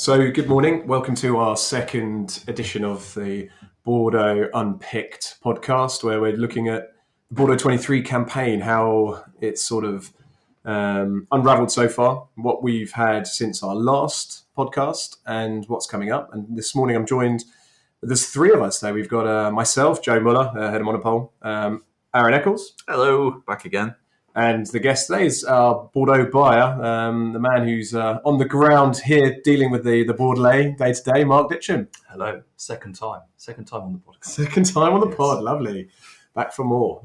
So, good morning. Welcome to our second edition of the Bordeaux Unpicked podcast, where we're looking at the Bordeaux 23 campaign, how it's sort of unraveled so far, what we've had since our last podcast, and what's coming up. And this morning I'm joined, there's three of us there. We've got myself, Joe Muller, head of Monopole, Aaran Eccles. Hello, back again. And the guest today is our Bordeaux buyer, the man who's on the ground here dealing with the Bordelais day to day, Marc Ditcham. Hello, second time on the podcast. Second time on the pod, lovely. Back for more.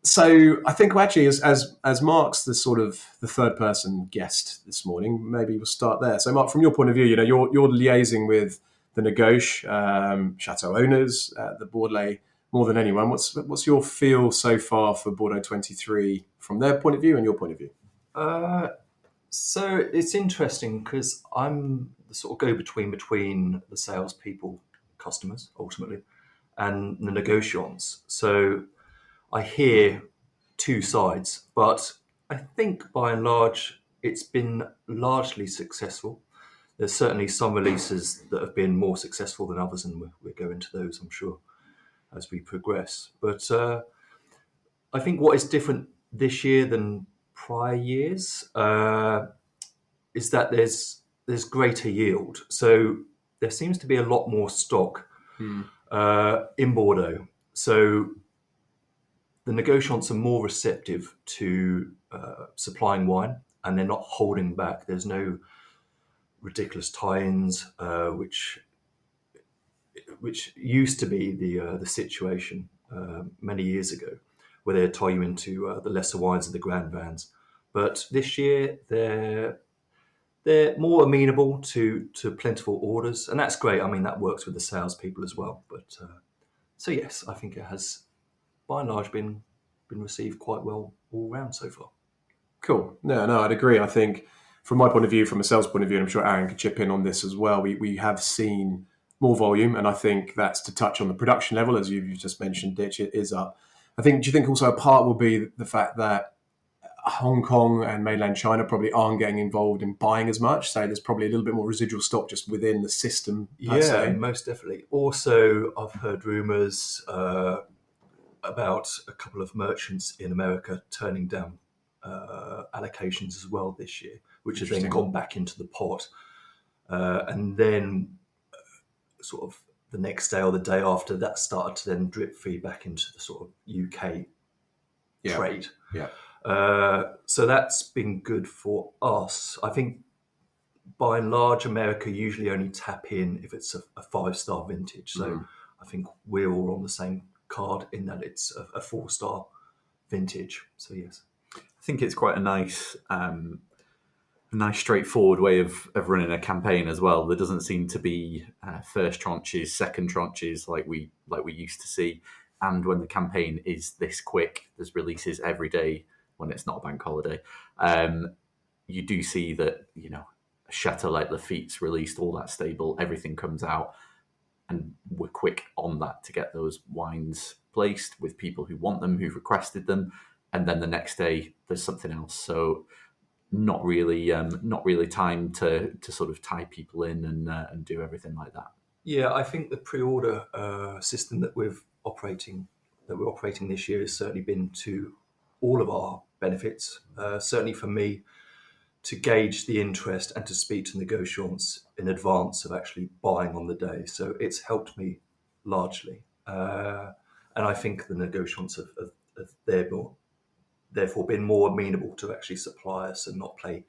So I think actually, as Marc's the sort of the third person guest this morning, maybe we'll start there. So Marc, from your point of view, you're liaising with the Negoce chateau owners, the Bordelais, more than anyone. What's your feel so far for Bordeaux 23 from their point of view and your point of view? So it's interesting because I'm the sort of go-between between the salespeople, customers, ultimately, and the negotiants. So I hear two sides, but I think by and large it's been largely successful. There's certainly some releases that have been more successful than others, and we'll go into those, I'm sure, as we progress. But I think what is different this year than prior years is that there's greater yield. So there seems to be a lot more stock in Bordeaux. So the negotiants are more receptive to supplying wine, and they're not holding back. There's no ridiculous tie-ins, which used to be the situation many years ago, where they'd tie you into the lesser wines and the grand vans. But this year they're more amenable to plentiful orders, and that's great. I mean, that works with the salespeople as well. But so yes, I think it has by and large been received quite well all round so far. Cool. No, I'd agree. I think from my point of view, from a sales point of view, and I'm sure Aaran could chip in on this as well, we have seen more volume, and I think that's to touch on the production level, as you just mentioned, Ditch, it is up. Do you think also a part will be the fact that Hong Kong and mainland China probably aren't getting involved in buying as much, so there's probably a little bit more residual stock just within the system? Yeah, most definitely. Also, I've heard rumours about a couple of merchants in America turning down allocations as well this year, which has then gone back into the pot. And then sort of the next day or the day after, that started to then drip feed back into the sort of UK trade. Yeah. So that's been good for us. I think by and large, America usually only tap in if it's a 5-star vintage. So I think we're all on the same card in that it's a 4-star vintage. So yes, I think it's quite a nice straightforward way of running a campaign as well. There doesn't seem to be first tranches, second tranches like we used to see. And when the campaign is this quick, there's releases every day when it's not a bank holiday. You do see that, a chateau like Lafitte's released, all that stable, everything comes out, and we're quick on that to get those wines placed with people who want them, who've requested them, and then the next day there's something else. So not really time to sort of tie people in and do everything like that. Yeah, I think the pre-order system that we're operating this year has certainly been to all of our benefits. Certainly for me, to gauge the interest and to speak to negotiants in advance of actually buying on the day. So it's helped me largely, and I think the negotiants have therefore been more amenable to actually supply us and not play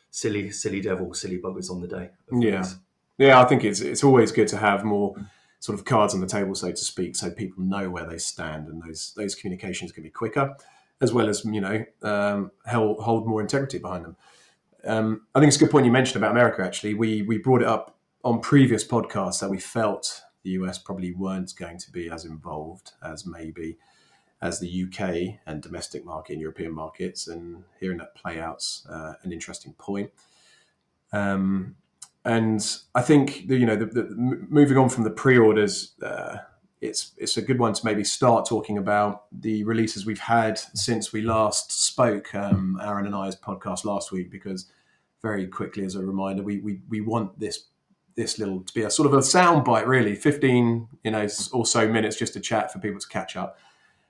silly devil, silly buggers on the day. Yeah. I think it's always good to have more sort of cards on the table, so to speak, so people know where they stand, and those communications can be quicker, as well as hold more integrity behind them. I think it's a good point you mentioned about America. Actually, we brought it up on previous podcasts that we felt the US probably weren't going to be as involved as the UK and domestic market and European markets, and hearing that play out's an interesting point. And I think moving on from the pre-orders, it's a good one to maybe start talking about the releases we've had since we last spoke, Aaran and I's podcast last week, because very quickly as a reminder, we want this little to be a sort of a sound bite, really, 15 or so minutes just to chat for people to catch up.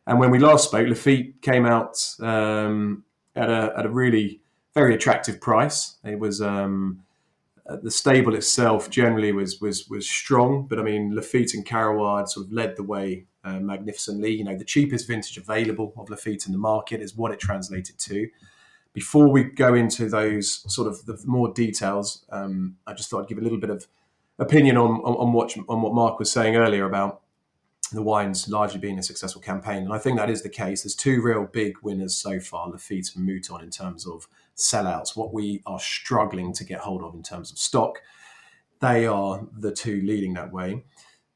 And when we last spoke, Lafite came out at a really very attractive price. It was the stable itself generally was strong, but I mean Lafite and Caraward sort of led the way magnificently. The cheapest vintage available of Lafite in the market is what it translated to. Before we go into those sort of the more details, I just thought I'd give a little bit of opinion on what Marc was saying earlier about the wines largely being a successful campaign. And I think that is the case. There's two real big winners so far, Lafite and Mouton, in terms of sellouts. What we are struggling to get hold of in terms of stock, they are the two leading that way.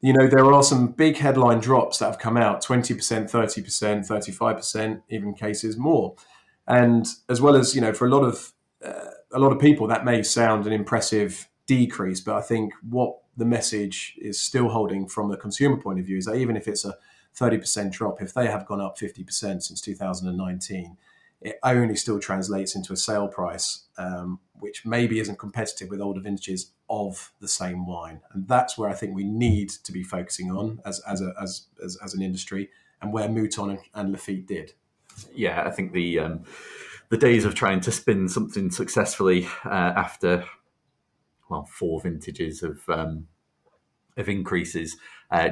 There are some big headline drops that have come out, 20%, 30%, 35%, even cases more. And as well as, for a lot of people, that may sound an impressive decrease, but I think what the message is still holding from the consumer point of view is that even if it's a 30% drop, if they have gone up 50% since 2019, it only still translates into a sale price, which maybe isn't competitive with older vintages of the same wine. And that's where I think we need to be focusing on as an industry, and where Mouton and Lafite did. Yeah, I think the days of trying to spin something successfully after 4 vintages of increases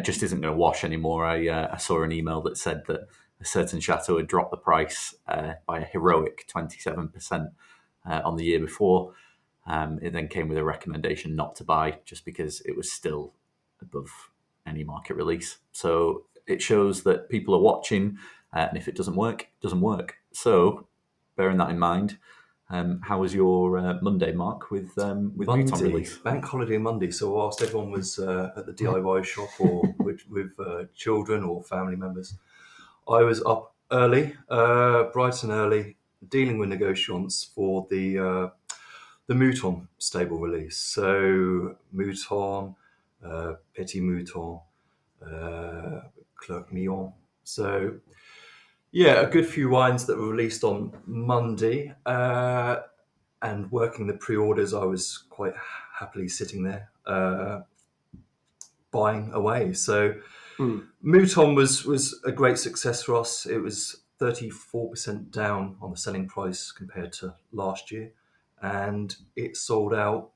just isn't going to wash anymore. I saw an email that said that a certain chateau had dropped the price by a heroic 27% on the year before. It then came with a recommendation not to buy just because it was still above any market release. So it shows that people are watching, and if it doesn't work, it doesn't work. So bearing that in mind, how was your Monday, Marc, with Mouton release? Bank holiday Monday. So whilst everyone was at the DIY shop or with children or family members, I was up early, bright and early, dealing with negotiants for the Mouton stable release. So Mouton, Petit Mouton, Clerc Millon. So yeah, a good few wines that were released on Monday. And working the pre-orders, I was quite happily sitting there buying away. So Mouton was a great success for us. It was 34% down on the selling price compared to last year, and it sold out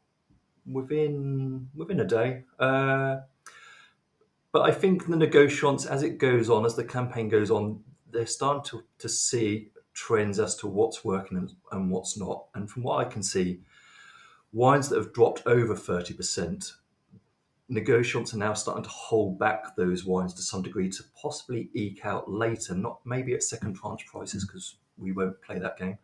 within a day. But I think the negotiants, as it goes on, as the campaign goes on, they're starting to see trends as to what's working and what's not. And from what I can see, wines that have dropped over 30%, negotiants are now starting to hold back those wines to some degree to possibly eke out later, not maybe at second tranche prices, because we won't play that game,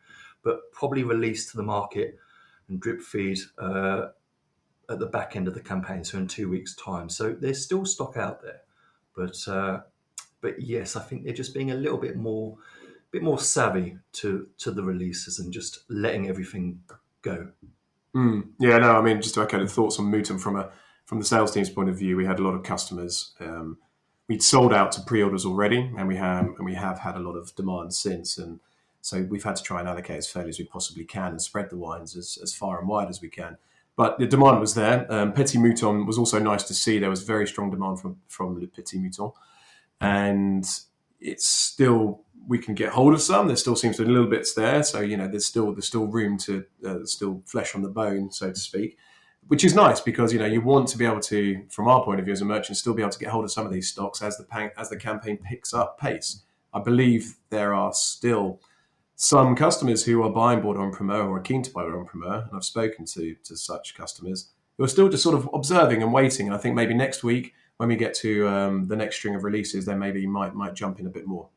but probably release to the market and drip feed at the back end of the campaign, so in 2 weeks' time. So there's still stock out there, but yes, I think they're just being a little bit more savvy to the releases and just letting everything go. Yeah, no, I mean, just to echo the thoughts on Mouton from the sales team's point of view, we had a lot of customers. We'd sold out to pre-orders already, and we have had a lot of demand since, and so we've had to try and allocate as fairly as we possibly can and spread the wines as far and wide as we can. But the demand was there. Petit Mouton was also nice to see. There was very strong demand from Le Petit Mouton, and it's still, we can get hold of some. There still seems to be a little bits there, so there's still room to still flesh on the bone, so to speak, which is nice because you want to be able to, from our point of view as a merchant, still be able to get hold of some of these stocks as the campaign picks up pace. I believe there are still some customers who are buying Bordeaux and Primeur or are keen to buy Bordeaux and Primeur, and I've spoken to such customers who are still just sort of observing and waiting. And I think maybe next week, when we get to the next string of releases, they maybe might jump in a bit more.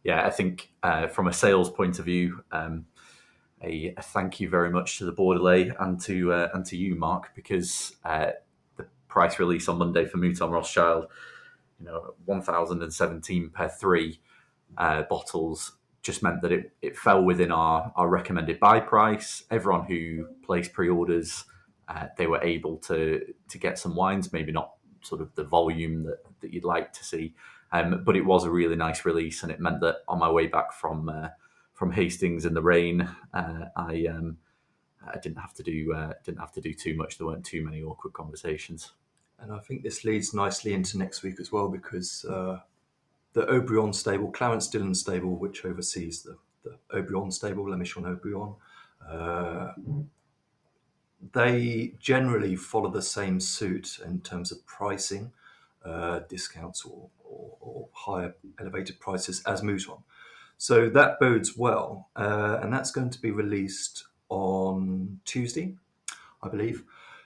Yeah, I think from a sales point of view, a thank you very much to the Bordelais and to you, Marc, because the price release on Monday for Mouton Rothschild, 1,017 per 3 bottles, just meant that it fell within our recommended buy price. Everyone who placed pre-orders, they were able to get some wines, maybe not sort of the volume that you'd like to see, but it was a really nice release, and it meant that on my way back from Hastings in the rain, I I didn't have to do too much. There weren't too many awkward conversations. And I think this leads nicely into next week as well, because the Aubryon stable, Clarence Dillon stable, which oversees the Aubryon stable, La Mission Aubryon, they generally follow the same suit in terms of pricing, discounts or higher elevated prices as Mouton. So that bodes well, and that's going to be released on Tuesday, I believe.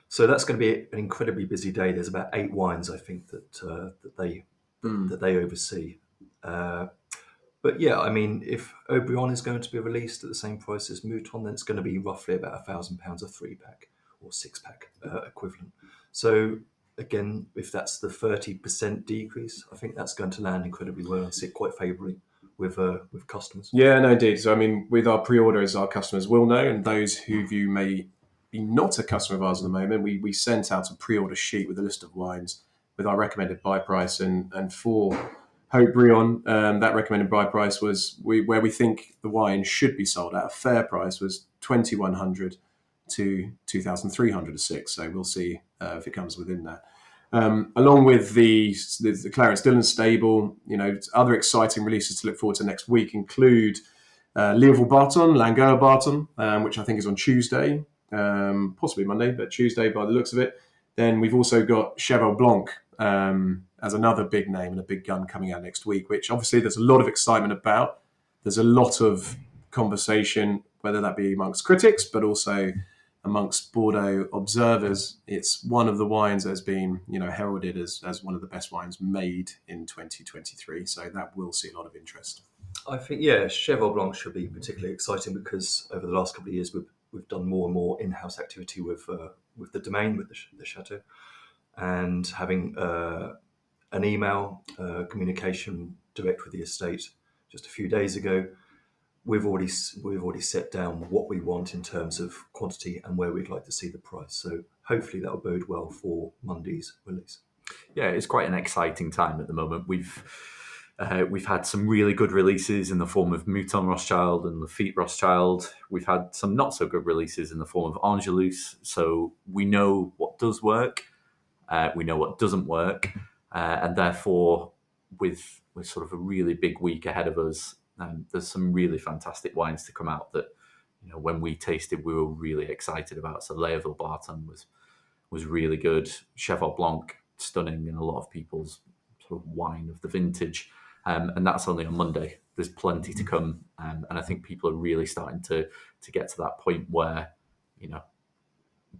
So that's going to be an incredibly busy day. There's about 8 wines, I think, that they oversee. But yeah, I mean, if Aubryon is going to be released at the same price as Mouton, then it's going to be roughly about £1,000 a 3-pack or 6-pack equivalent. So again, if that's the 30% decrease, I think that's going to land incredibly well and sit quite favourably with customers. Yeah, no, indeed. So I mean, with our pre-orders, our customers will know, and those who you may be not a customer of ours at the moment, we sent out a pre-order sheet with a list of wines with our recommended buy price, and for Haut-Brion, that recommended buy price was where we think the wine should be sold at a fair price was 2,100 to 2,300 a 6. So we'll see if it comes within that. Along with the Clarence Dillon stable, other exciting releases to look forward to next week include Lafon-Rochet, Langueur Barton, which I think is on Tuesday, possibly Monday, but Tuesday by the looks of it. Then we've also got Cheval Blanc as another big name and a big gun coming out next week, which obviously there's a lot of excitement about. There's a lot of conversation, whether that be amongst critics, but also amongst Bordeaux observers. It's one of the wines that has been, heralded as one of the best wines made in 2023. So that will see a lot of interest. I think, yeah, Cheval Blanc should be particularly exciting because over the last couple of years we've done more and more in-house activity with the domain, with the chateau, and having an email communication direct with the estate just a few days ago. We've already set down what we want in terms of quantity and where we'd like to see the price. So hopefully that will bode well for Monday's release. Yeah, it's quite an exciting time at the moment. We've had some really good releases in the form of Mouton Rothschild and Lafite Rothschild. We've had some not so good releases in the form of Angelus. So we know what does work, we know what doesn't work, and therefore, with sort of a really big week ahead of us, there's some really fantastic wines to come out that, when we tasted, we were really excited about. So Lafon-Rochet was really good. Cheval Blanc, stunning in a lot of people's sort of wine of the vintage. And that's only on Monday. There's plenty to come. And I think people are really starting to get to that point where,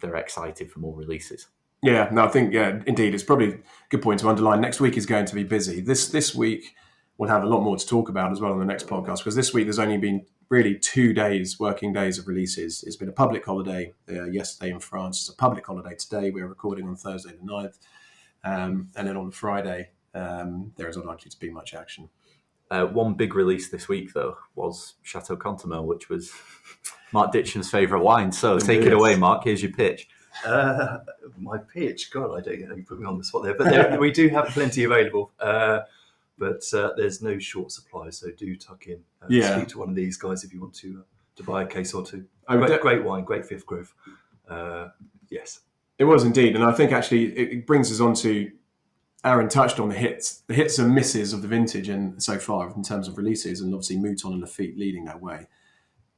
they're excited for more releases. Yeah, no, I think, indeed, it's probably a good point to underline. Next week is going to be busy. This week, we'll have a lot more to talk about as well on the next podcast, because this week there's only been really 2 days, working days of releases. It's been a public holiday yesterday in France. It's a public holiday today. We're recording on Thursday the 9th. And then on Friday, there is unlikely to be much action. One big release this week, though, was Chateau Cantemerle, which was Mark Ditcham's favourite wine. So take it away, Mark. Here's your pitch. My pitch? God, I don't know. You put me on the spot there. But we do have plenty available. But there's no short supply, so do tuck in. Speak to one of these guys if you want to buy a case or two. Great wine, great fifth growth. Yes. It was indeed. And I think actually it brings us on to, Aaron touched on the hits and misses of the vintage and so far in terms of releases, and obviously Mouton and Lafite leading that way.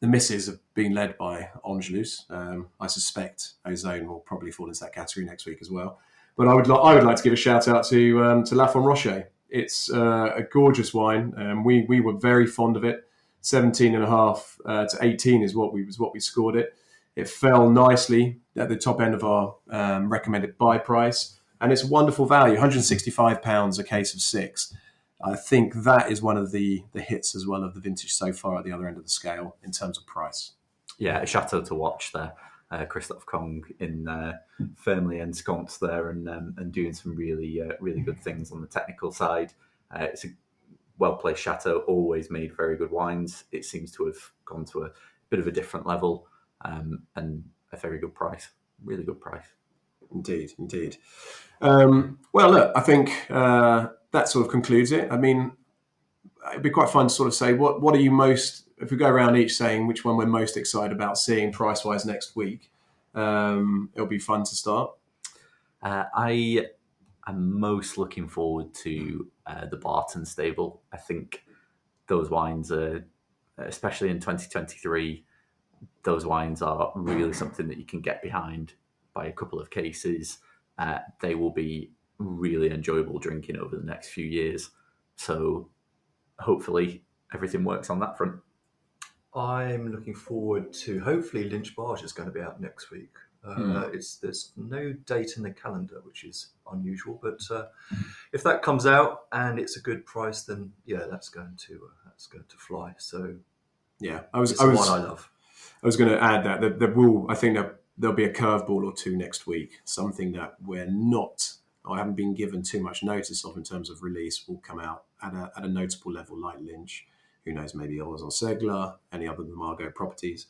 The misses have been led by Angelus. I suspect Ozone will probably fall into that category next week as well. But I would like to give a shout out to Lafon-Rochet. It's a gorgeous wine. We were very fond of it. 17.5 to 18 is what we scored it. It fell nicely at the top end of our recommended buy price, and it's wonderful value. £165 a case of 6. I think that is one of the hits as well of the vintage so far at the other end of the scale in terms of price. Yeah, a chateau to watch there. Christophe Kong in firmly ensconced there and doing some really good things on the technical side. It's a well-placed chateau, always made very good wines. It seems to have gone to a bit of a different level and a very good price, really good price. Indeed. Well, look, I think that sort of concludes it. I mean, it'd be quite fun to sort of say what are you most, if we go around each saying which one we're most excited about seeing price wise next week. It'll be fun to start. I am most looking forward to the Barton stable. I think those wines are, especially in 2023, those wines are really something that you can get behind by a couple of cases. They will be really enjoyable drinking over the next few years. So hopefully everything works on that front. I'm looking forward to, hopefully Lynch Barge is going to be out next week. There's no date in the calendar, which is unusual, but if that comes out and it's a good price, then yeah, that's going to fly. So yeah, one I love. I was going to add that there will, I think that there'll be a curveball or two next week. Something that I haven't been given too much notice of in terms of release will come out at a notable level, like Lynch. Who knows, maybe Oz or Segler, any other than Margot properties.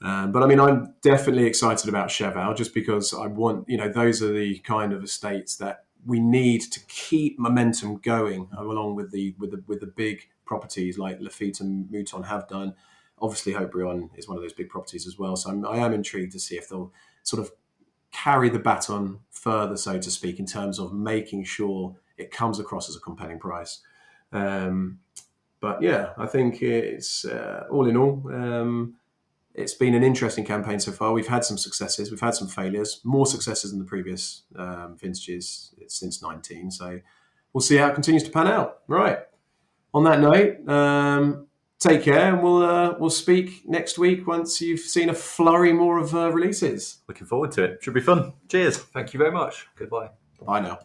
But I mean, I'm definitely excited about Cheval just because I want, those are the kind of estates that we need to keep momentum going along with the big properties like Lafite and Mouton have done. Obviously, Haut-Brion is one of those big properties as well. So I am intrigued to see if they'll sort of carry the baton further, so to speak, in terms of making sure it comes across as a compelling price. But yeah, I think it's all in all, it's been an interesting campaign so far. We've had some successes, we've had some failures, more successes than the previous vintages since 19. So we'll see how it continues to pan out. Right. On that note, take care, and we'll speak next week once you've seen a flurry more of releases. Looking forward to it. Should be fun. Cheers. Thank you very much. Goodbye. Bye now.